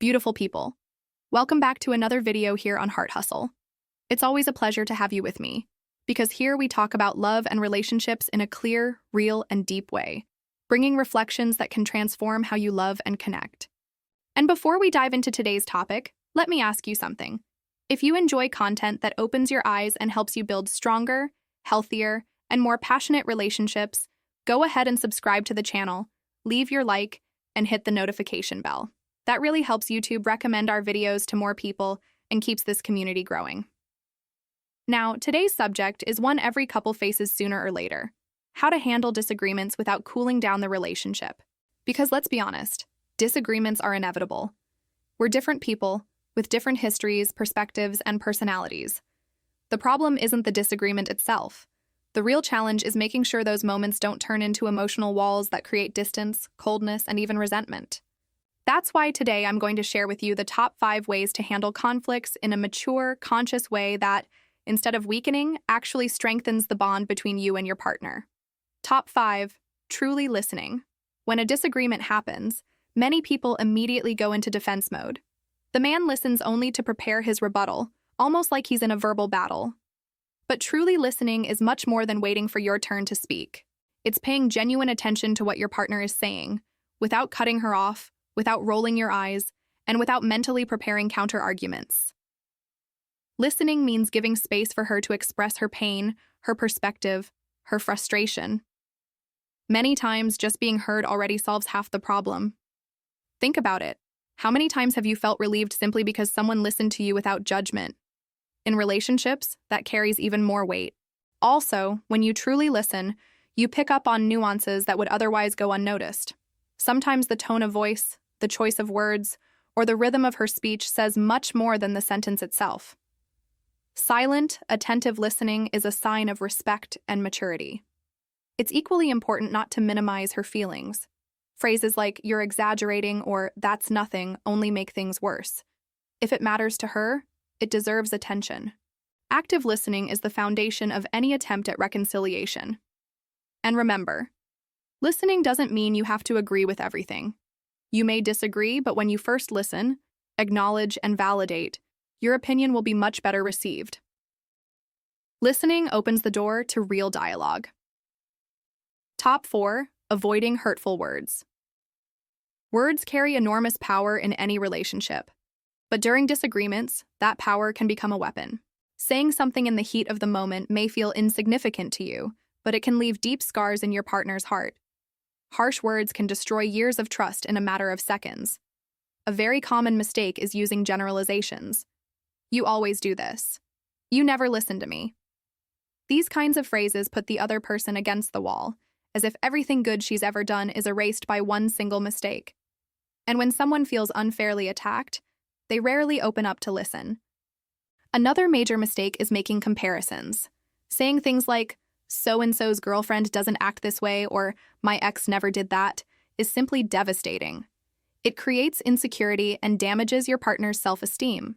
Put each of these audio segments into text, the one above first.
Beautiful people. Welcome back to another video here on Heart Hustle. It's always a pleasure to have you with me, because here we talk about love and relationships in a clear, real, and deep way, bringing reflections that can transform how you love and connect. And before we dive into today's topic, let me ask you something. If you enjoy content that opens your eyes and helps you build stronger, healthier, and more passionate relationships, go ahead and subscribe to the channel, leave your like, and hit the notification bell. That really helps YouTube recommend our videos to more people and keeps this community growing. Now, today's subject is one every couple faces sooner or later: how to handle disagreements without cooling down the relationship. Because let's be honest, disagreements are inevitable. We're different people, with different histories, perspectives, and personalities. The problem isn't the disagreement itself. The real challenge is making sure those moments don't turn into emotional walls that create distance, coldness, and even resentment. That's why today I'm going to share with you the top 5 ways to handle conflicts in a mature, conscious way that, instead of weakening, actually strengthens the bond between you and your partner. Top 5. Truly listening. When a disagreement happens, many people immediately go into defense mode. The man listens only to prepare his rebuttal, almost like he's in a verbal battle. But truly listening is much more than waiting for your turn to speak. It's paying genuine attention to what your partner is saying, without cutting her off, without rolling your eyes, and without mentally preparing counter-arguments. Listening means giving space for her to express her pain, her perspective, her frustration. Many times, just being heard already solves half the problem. Think about it. How many times have you felt relieved simply because someone listened to you without judgment? In relationships, that carries even more weight. Also, when you truly listen, you pick up on nuances that would otherwise go unnoticed. Sometimes the tone of voice, the choice of words, or the rhythm of her speech says much more than the sentence itself. Silent, attentive listening is a sign of respect and maturity. It's equally important not to minimize her feelings. Phrases like "you're exaggerating" or "that's nothing" only make things worse. If it matters to her, it deserves attention. Active listening is the foundation of any attempt at reconciliation. And remember, listening doesn't mean you have to agree with everything. You may disagree, but when you first listen, acknowledge, and validate, your opinion will be much better received. Listening opens the door to real dialogue. Top 4. Avoiding hurtful words. Words carry enormous power in any relationship. But during disagreements, that power can become a weapon. Saying something in the heat of the moment may feel insignificant to you, but it can leave deep scars in your partner's heart. Harsh words can destroy years of trust in a matter of seconds. A very common mistake is using generalizations. "You always do this." "You never listen to me." These kinds of phrases put the other person against the wall, as if everything good she's ever done is erased by one single mistake. And when someone feels unfairly attacked, they rarely open up to listen. Another major mistake is making comparisons. Saying things like, "so-and-so's girlfriend doesn't act this way," or "my ex never did that," is simply devastating. It creates insecurity and damages your partner's self-esteem.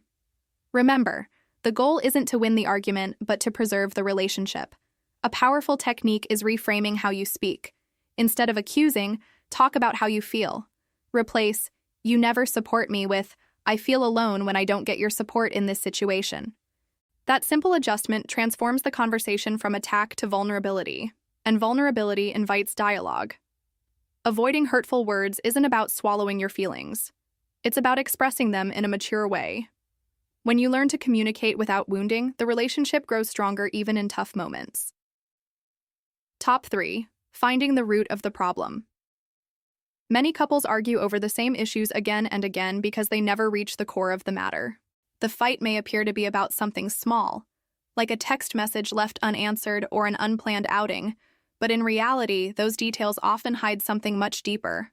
Remember, the goal isn't to win the argument, but to preserve the relationship. A powerful technique is reframing how you speak. Instead of accusing, talk about how you feel. Replace "you never support me" with "I feel alone when I don't get your support in this situation." That simple adjustment transforms the conversation from attack to vulnerability, and vulnerability invites dialogue. Avoiding hurtful words isn't about swallowing your feelings. It's about expressing them in a mature way. When you learn to communicate without wounding, the relationship grows stronger even in tough moments. Top 3. Finding the root of the problem. Many couples argue over the same issues again and again because they never reach the core of the matter. The fight may appear to be about something small, like a text message left unanswered or an unplanned outing, but in reality, those details often hide something much deeper.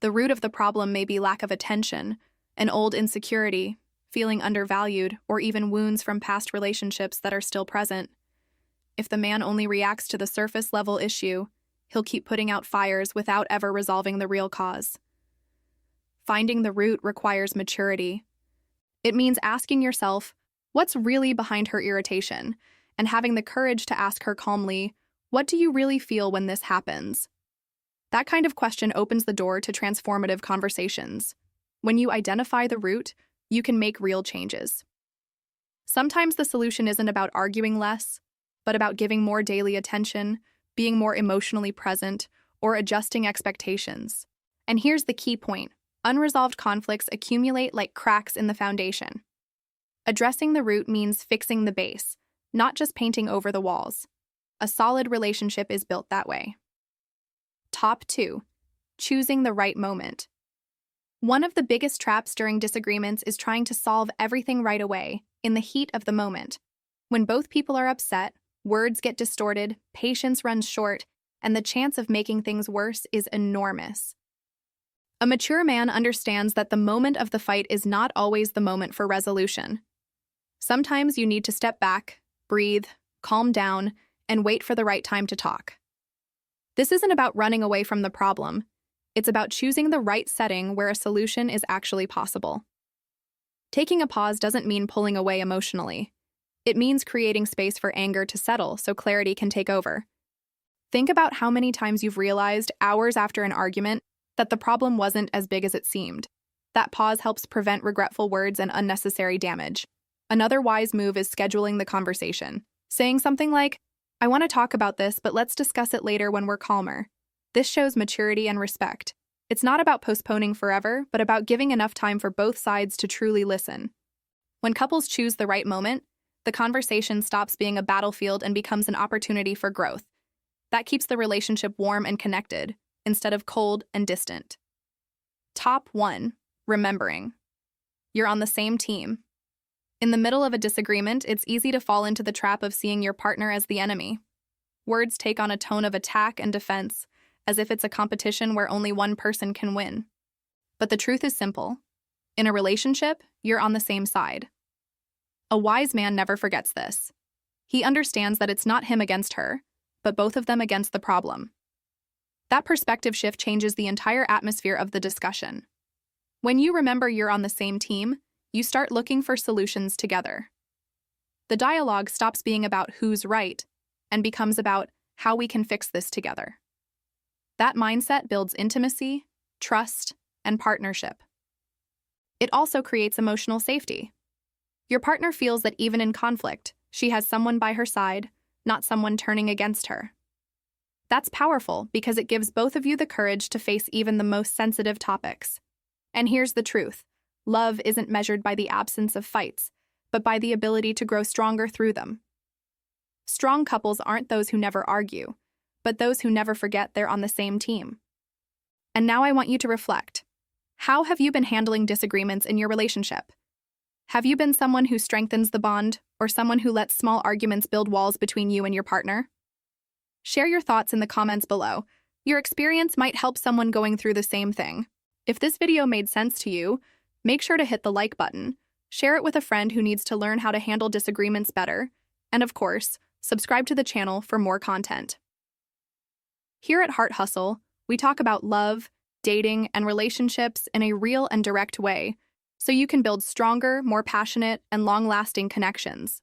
The root of the problem may be lack of attention, an old insecurity, feeling undervalued, or even wounds from past relationships that are still present. If the man only reacts to the surface-level issue, he'll keep putting out fires without ever resolving the real cause. Finding the root requires maturity. It means asking yourself, what's really behind her irritation, and having the courage to ask her calmly, what do you really feel when this happens? That kind of question opens the door to transformative conversations. When you identify the root, you can make real changes. Sometimes the solution isn't about arguing less, but about giving more daily attention, being more emotionally present, or adjusting expectations. And here's the key point. Unresolved conflicts accumulate like cracks in the foundation. Addressing the root means fixing the base, not just painting over the walls. A solid relationship is built that way. Top 2. Choosing the right moment. One of the biggest traps during disagreements is trying to solve everything right away, in the heat of the moment. When both people are upset, words get distorted, patience runs short, and the chance of making things worse is enormous. A mature man understands that the moment of the fight is not always the moment for resolution. Sometimes you need to step back, breathe, calm down, and wait for the right time to talk. This isn't about running away from the problem. It's about choosing the right setting where a solution is actually possible. Taking a pause doesn't mean pulling away emotionally. It means creating space for anger to settle so clarity can take over. Think about how many times you've realized, hours after an argument, that the problem wasn't as big as it seemed. That pause helps prevent regretful words and unnecessary damage. Another wise move is scheduling the conversation. Saying something like, "I want to talk about this, but let's discuss it later when we're calmer." This shows maturity and respect. It's not about postponing forever, but about giving enough time for both sides to truly listen. When couples choose the right moment, the conversation stops being a battlefield and becomes an opportunity for growth. That keeps the relationship warm and connected, instead of cold and distant. Top 1. Remembering. You're on the same team. In the middle of a disagreement, it's easy to fall into the trap of seeing your partner as the enemy. Words take on a tone of attack and defense, as if it's a competition where only one person can win. But the truth is simple. In a relationship, you're on the same side. A wise man never forgets this. He understands that it's not him against her, but both of them against the problem. That perspective shift changes the entire atmosphere of the discussion. When you remember you're on the same team, you start looking for solutions together. The dialogue stops being about who's right and becomes about how we can fix this together. That mindset builds intimacy, trust, and partnership. It also creates emotional safety. Your partner feels that even in conflict, she has someone by her side, not someone turning against her. That's powerful because it gives both of you the courage to face even the most sensitive topics. And here's the truth. Love isn't measured by the absence of fights, but by the ability to grow stronger through them. Strong couples aren't those who never argue, but those who never forget they're on the same team. And now I want you to reflect. How have you been handling disagreements in your relationship? Have you been someone who strengthens the bond, or someone who lets small arguments build walls between you and your partner? Share your thoughts in the comments below. Your experience might help someone going through the same thing. If this video made sense to you, make sure to hit the like button, share it with a friend who needs to learn how to handle disagreements better, and of course, subscribe to the channel for more content. Here at Heart Hustle, we talk about love, dating, and relationships in a real and direct way, so you can build stronger, more passionate, and long-lasting connections.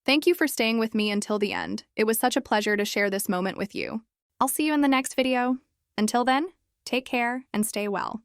Thank you for staying with me until the end. It was such a pleasure to share this moment with you. I'll see you in the next video. Until then, take care and stay well.